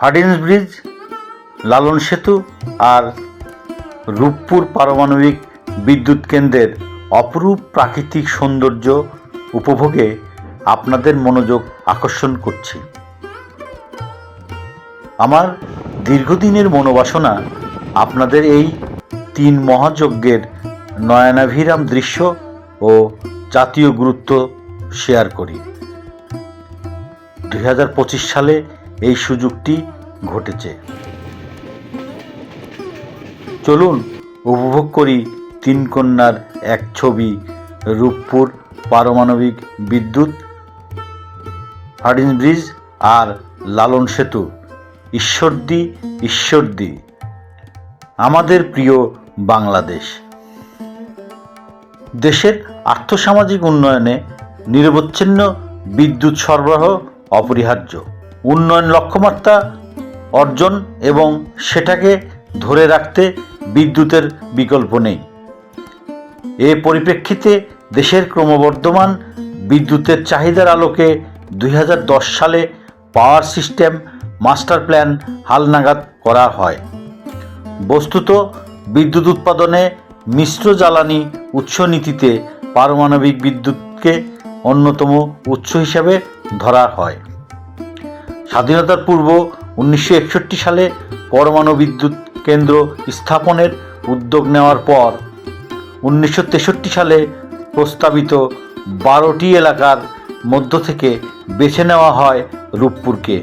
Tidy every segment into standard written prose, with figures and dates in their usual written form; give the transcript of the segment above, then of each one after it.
Hardinge bridge, লালন সেতু আর রূপপুর পারমাণবিক বিদ্যুৎ কেন্দ্রের অপরূপ প্রাকৃতিক সৌন্দর্য উপভোগে আপনাদের মনোযোগ আকর্ষণ করছি। আমার দীর্ঘদিনের মনোবাসনা আপনাদের এই 3 মহাযজ্ঞের নয়নাভিরাম দৃশ্য ও জাতীয় গুরুত্ব শেয়ার করি। 2025 সালে এই সুযোগটি ঘটেছে। চলুন উপভোগ করি 3 কন্যার এক ছবি, রূপপুর পারমাণবিক বিদ্যুৎ, হার্ডিঞ্জ ব্রিজ আর লালন সেতু। ঈশ্বরদী ঈশ্বরদী, আমাদের প্রিয় বাংলাদেশ। দেশের আর্থসামাজিক উন্নয়নে নিরবচ্ছিন্ন বিদ্যুৎ সরবরাহ অপরিহার্য। উন্নয়ন লক্ষ্যমাত্রা অর্জন এবং সেটাকে ধরে রাখতে বিদ্যুতের বিকল্প নেই। এ পরিপ্রেক্ষিতে দেশের ক্রমবর্ধমান বিদ্যুতের চাহিদার আলোকে 2010 সালে পাওয়ার সিস্টেম মাস্টার প্ল্যান হালনাগাদ করা হয়। বস্তুত বিদ্যুৎ উৎপাদনে মিশ্র জ্বালানি উৎস নীতিতে পারমাণবিক বিদ্যুৎকে অন্যতম উৎস হিসেবে ধরা হয়। স্বাধীনতার পূর্ব 1961 সালে পরমাণু বিদ্যুৎ কেন্দ্র স্থাপনের উদ্যোগ নেওয়ার পর 1963 সালে প্রস্তাবিত 12টি এলাকার মধ্য থেকে বেছে নেওয়া হয় রূপপুরকে।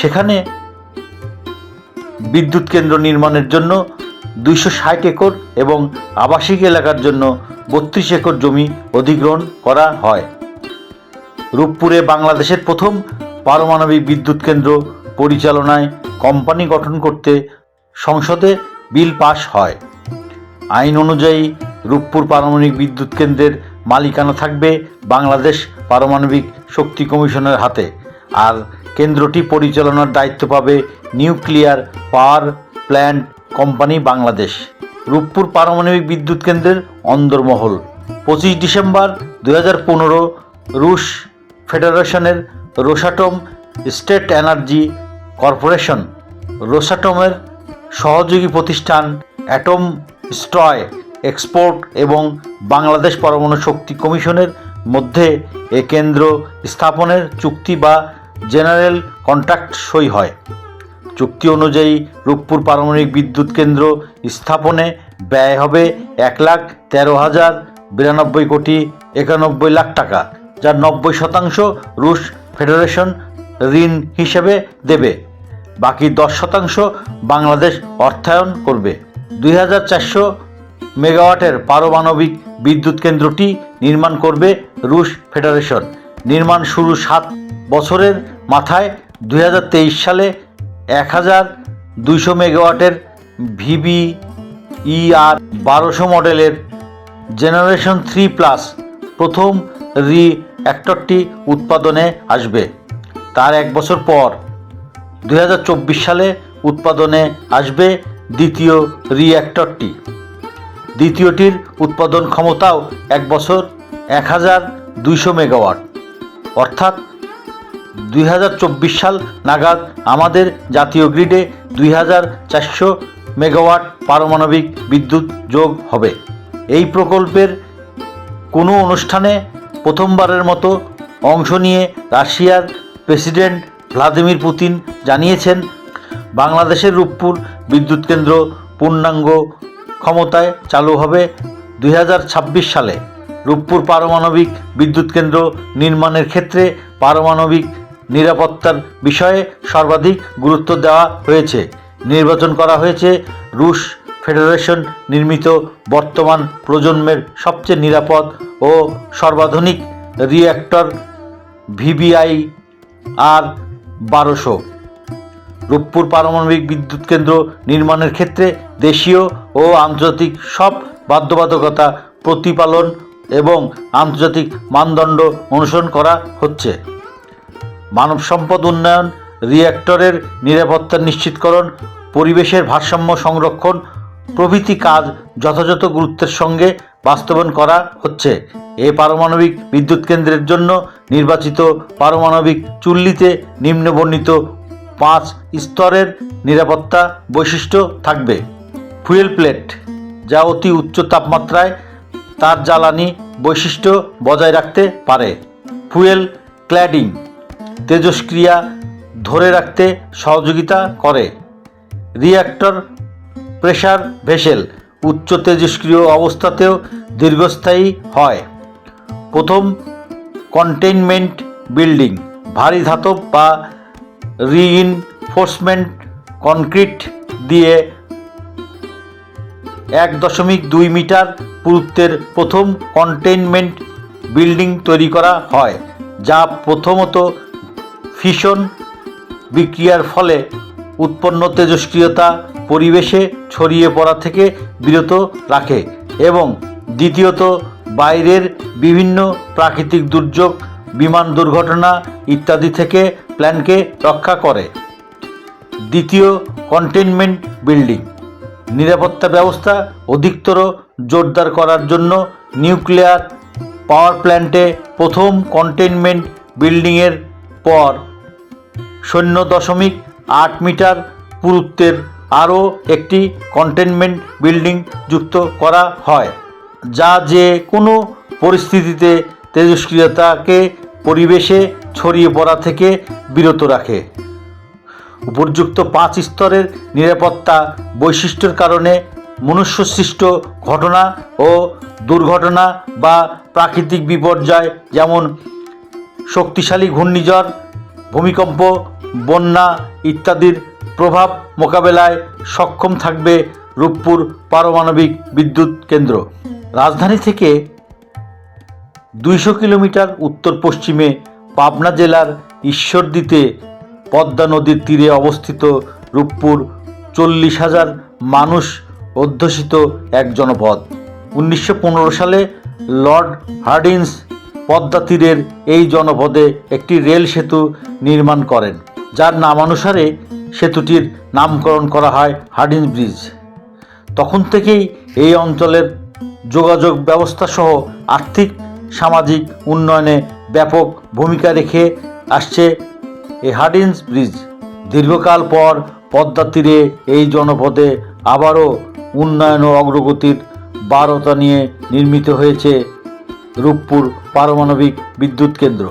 সেখানে বিদ্যুৎ কেন্দ্র নির্মাণের জন্য 260 একর এবং আবাসিক এলাকার জন্য 32 একর জমি অধিগ্রহণ করা হয়। রূপপুরে বাংলাদেশের প্রথম পারমাণবিক বিদ্যুৎ কেন্দ্র পরিচালনায় কোম্পানি গঠন করতে সংসদে বিল পাস হয়। আইন অনুযায়ী রূপপুর পারমাণবিক বিদ্যুৎ কেন্দ্রের মালিকানা থাকবে বাংলাদেশ পারমাণবিক শক্তি কমিশনের হাতে, আর কেন্দ্রটি পরিচালনার দায়িত্ব পাবে nuclear power plant company Bangladesh. Rooppur পারমাণবিক বিদ্যুৎ কেন্দ্রের অন্দরমহল। 25 ডিসেম্বর 2015 রুশ ফেডারেশনের রোসাটম স্টেট এনার্জি কর্পোরেশন, রোসাটমের সহযোগী প্রতিষ্ঠান অ্যাটম স্ট্রয় এক্সপোর্ট এবং বাংলাদেশ পরমাণু শক্তি কমিশনের মধ্যে এ কেন্দ্র স্থাপনের চুক্তি বা জেনারেল কন্ট্রাক্ট সই হয়। চুক্তি অনুযায়ী রূপপুর পারমাণবিক বিদ্যুৎ কেন্দ্র স্থাপনে ব্যয় হবে 1,13,092 কোটি 91 লাখ টাকা, যার 90% রুশ ফেডারেশন ঋণ হিসেবে দেবে। বাকি 10% বাংলাদেশ অর্থায়ন করবে। 2400 মেগাওয়াটের পারমাণবিক বিদ্যুৎ কেন্দ্রটি নির্মাণ করবে রুশ ফেডারেশন। নির্মাণ শুরু 7 বছরের মাথায় 2023 সালে 1200 মেগাওয়াটের VBER 1200 মডেলের জেনারেশন 3+ প্রথম রিঅ্যাক্টরটি উৎপাদনে আসবে। তার 1 বছর পর 2024 সালে উৎপাদনে আসবে দ্বিতীয় রিঅ্যাক্টরটি। দ্বিতীয়টির উৎপাদন ক্ষমতাও 1 বছর 1200 মেগাওয়াট। অর্থাৎ 2024 সাল নাগাদ আমাদের জাতীয় গ্রিডে 2400 মেগাওয়াট পারমাণবিক বিদ্যুৎ যোগ হবে। এই প্রকল্পের কোনো অনুষ্ঠানে প্রথমবারের মতো অংশ নিয়ে রাশিয়ার প্রেসিডেন্ট ভ্লাদিমির পুতিন জানিয়েছেন, বাংলাদেশের রূপপুর বিদ্যুৎ কেন্দ্র পূর্ণাঙ্গ ক্ষমতায় চালু হবে 2026 সালে। রূপপুর পারমাণবিক বিদ্যুৎ কেন্দ্র নির্মাণের ক্ষেত্রে পারমাণবিক নিরাপত্তার বিষয়ে সর্বাধিক গুরুত্ব দেওয়া হয়েছে। নির্বাচন করা হয়েছে রুশ ফেডারেশন নির্মিত বর্তমান প্রজন্মের সবচেয়ে নিরাপদ ও সর্বাধুনিক রিঅ্যাক্টর VBER 1200। রূপপুর পারমাণবিক বিদ্যুৎ কেন্দ্র নির্মাণের ক্ষেত্রে দেশীয় ও আন্তর্জাতিক সব বাধ্যবাধকতা প্রতিপালন এবং আন্তর্জাতিক মানদণ্ড অনুসরণ করা হচ্ছে। মানব সম্পদ উন্নয়ন, রিঅ্যাক্টরের নিরাপত্তা নিশ্চিতকরণ, পরিবেশের ভারসাম্য সংরক্ষণ প্রভৃতি কাজ যথাযথ গুরুত্বের সঙ্গে বাস্তবায়ন করা হচ্ছে। এই পারমাণবিক বিদ্যুৎ কেন্দ্রের জন্য নির্বাচিত পারমাণবিক চুল্লিতে নিম্নবর্ণিত 5 স্তরের নিরাপত্তা বৈশিষ্ট্য থাকবে। ফুয়েল প্লেট, যা অতি উচ্চ তাপমাত্রায় তার জ্বালানি বৈশিষ্ট্য বজায় রাখতে পারে। ফুয়েল ক্ল্যাডিং, তেজস্ক্রিয়া ধরে রাখতে সহযোগিতা করে। রিঅ্যাক্টর প্রেসার ভেসেল, উচ্চ তেজস্ক্রিয় অবস্থাতেও দীর্ঘস্থায়ী হয়। প্রথম কন্টেইনমেন্ট বিল্ডিং, ভারী ধাতব বা রিইনফোর্সমেন্ট কনক্রিট দিয়ে 1.2 মিটার পুরুত্বের প্রথম কন্টেইনমেন্ট বিল্ডিং তৈরি করা হয়, যা প্রথমত ফিশন বিক্রিয়ার ফলে উৎপন্ন তেজস্ক্রিয়তা পরিবেশে ছড়িয়ে পড়া থেকে বিরত রাখে এবং দ্বিতীয়ত বাইরের বিভিন্ন প্রাকৃতিক দুর্যোগ, বিমান দুর্ঘটনা ইত্যাদি থেকে প্ল্যানকে রক্ষা করে। দ্বিতীয় কন্টেইনমেন্ট বিল্ডিং, নিরাপত্তা ব্যবস্থা অধিকতর জোরদার করার জন্য নিউক্লিয়ার পাওয়ার প্ল্যান্টে প্রথম কন্টেইনমেন্ট বিল্ডিংয়ের পর 0.8 মিটার পুরুত্বের আরও একটি কন্টেইনমেন্ট বিল্ডিং যুক্ত করা হয়, যা যে কোনো পরিস্থিতিতে তেজস্ক্রিয়তাকে পরিবেশে ছড়িয়ে পড়া থেকে বিরত রাখে। উপর্যুক্ত 5 স্তরের নিরাপত্তা বৈশিষ্ট্যের কারণে মনুষ্যসৃষ্ট ঘটনা ও দুর্ঘটনা বা প্রাকৃতিক বিপর্যয় যেমন শক্তিশালী ঘূর্ণিঝড়, ভূমিকম্প, বন্যা ইত্যাদির প্রভাব মোকাবেলায় সক্ষম থাকবে রূপপুর পারমাণবিক বিদ্যুৎ কেন্দ্র। রাজধানী থেকে 200 কিলোমিটার উত্তর পশ্চিমে পাবনা জেলার ঈশ্বরদীতে পদ্মা নদীর তীরে অবস্থিত রূপপুর 40,000 মানুষ অধ্যুষিত এক জনপদ। 1915 সালে লর্ড হার্ডিঞ্জ পদ্মা তীরের এই জনপদে একটি রেল সেতু নির্মাণ করেন, যার নামানুসারে সেতুটির নামকরণ করা হয় হার্ডিঞ্জ ব্রিজ। তখন থেকেই এই অঞ্চলের যোগাযোগ ব্যবস্থা সহ আর্থিক সামাজিক উন্নয়নে ব্যাপক ভূমিকা রেখে আসছে এই হার্ডিঞ্জ ব্রিজ। দীর্ঘকাল পর পদ্মা তীরে এই জনপদে আবারও উন্নয়ন ও অগ্রগতির বারতা নিয়ে নির্মিত হয়েছে রূপপুর পারমাণবিক বিদ্যুৎ কেন্দ্র।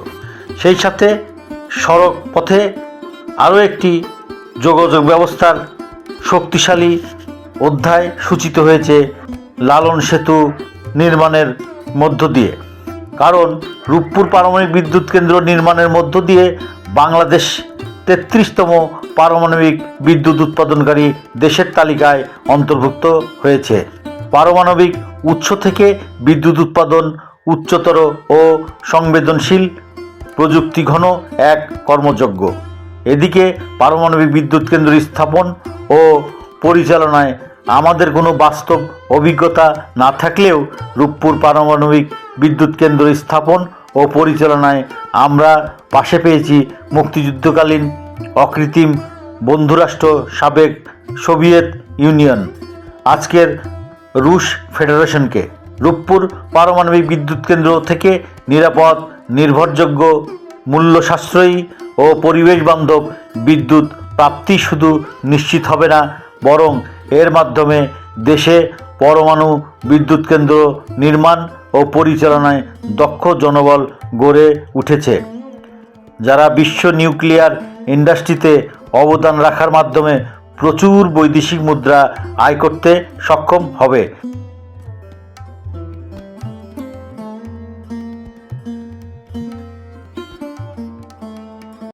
সেই সাথে সড়ক পথে আরও একটি যোগাযোগ ব্যবস্থার শক্তিশালী অধ্যায় সূচিত হয়েছে লালন সেতু নির্মাণের মধ্য দিয়ে। কারণ রূপপুর পারমাণবিক বিদ্যুৎ কেন্দ্র নির্মাণের মধ্য দিয়ে বাংলাদেশ 33তম পারমাণবিক বিদ্যুৎ উৎপাদনকারী দেশের তালিকায় অন্তর্ভুক্ত হয়েছে। পারমাণবিক উৎস থেকে বিদ্যুৎ উৎপাদন উচ্চতর ও সংবেদনশীল প্রযুক্তিঘন এক কর্মযজ্ঞ। এদিকে পারমাণবিক বিদ্যুৎ কেন্দ্র স্থাপন ও পরিচালনায় আমাদের কোনো বাস্তব অভিজ্ঞতা না থাকলেও রূপপুর পারমাণবিক বিদ্যুৎ কেন্দ্র স্থাপন ও পরিচালনায় আমরা পাশে পেয়েছি মুক্তিযুদ্ধকালীন অকৃত্রিম বন্ধুরাষ্ট্র সাবেক সোভিয়েত ইউনিয়ন, আজকের রুশ ফেডারেশনকে। রূপপুর পারমাণবিক বিদ্যুৎ কেন্দ্র থেকে নিরাপদ, নির্ভরযোগ্য, মূল্য সাশ্রয়ী ও পরিবেশ বান্ধব বিদ্যুৎ প্রাপ্তি শুধু নিশ্চিত হবে না, বরং এর মাধ্যমে দেশে পরমাণু বিদ্যুৎ কেন্দ্র নির্মাণ ও পরিচালনায় দক্ষ জনবল গড়ে উঠেছে, যারা বিশ্ব নিউক্লিয়ার ইন্ডাস্ট্রিতে অবদান রাখার মাধ্যমে প্রচুর বৈদেশিক মুদ্রা আয় করতে সক্ষম হবে।